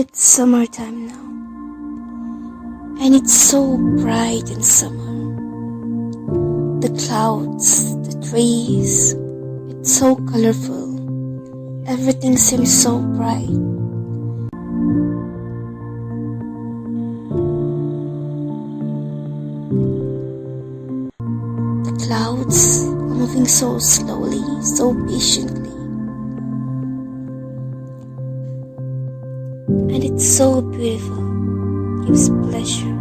It's summertime now, and it's so bright in summer. The clouds, the trees, it's so colorful. Everything seems so bright. The clouds are moving so slowly, so patiently. And it's so beautiful, gives pleasure.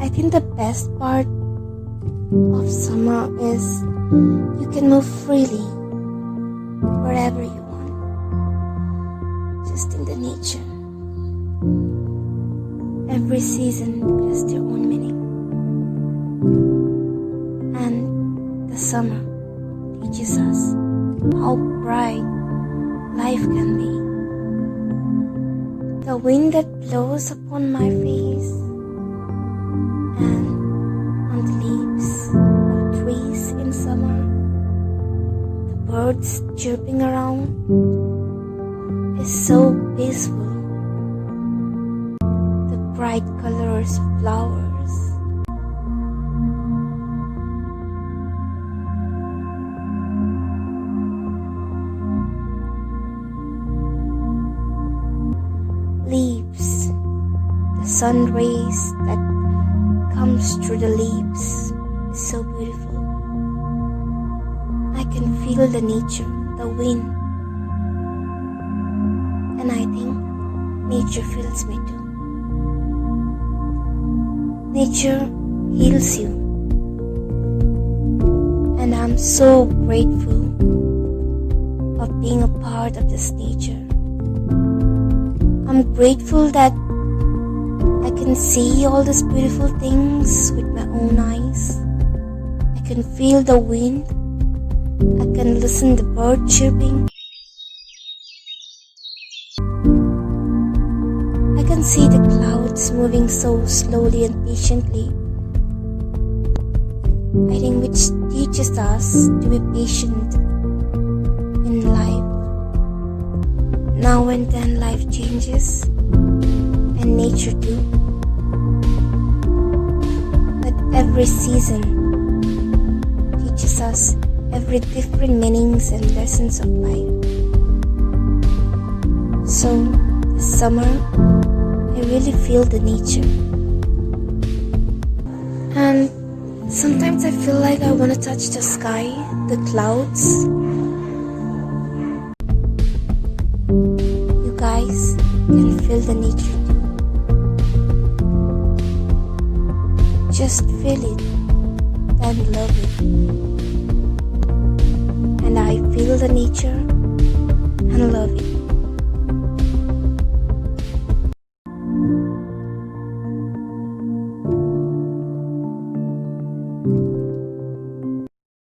I think the best part of summer is you can move freely wherever you want, just in the nature. Every season has their own meaning, and the summer teaches us how bright life can be. The wind that blows upon my face and on the leaves of trees in summer, the birds chirping around is so peaceful. The bright colors of flowers, leaves, the sun rays that comes through the leaves is so beautiful. I can feel the nature, the wind, and I think nature feels me too. Nature heals you, and I'm so grateful of being a part of this nature. I'm grateful that I can see all these beautiful things with my own eyes. I can feel the wind. I can listen to the bird chirping. I can see the clouds moving so slowly and patiently. I think which teaches us to be patient in life. Now and then life changes, and nature too. But every season teaches us every different meanings and lessons of life. So this summer, I really feel the nature. And sometimes I feel like I want to touch the sky, the clouds. You guys can feel the nature too. Just feel it and love it. And I feel the nature and love it.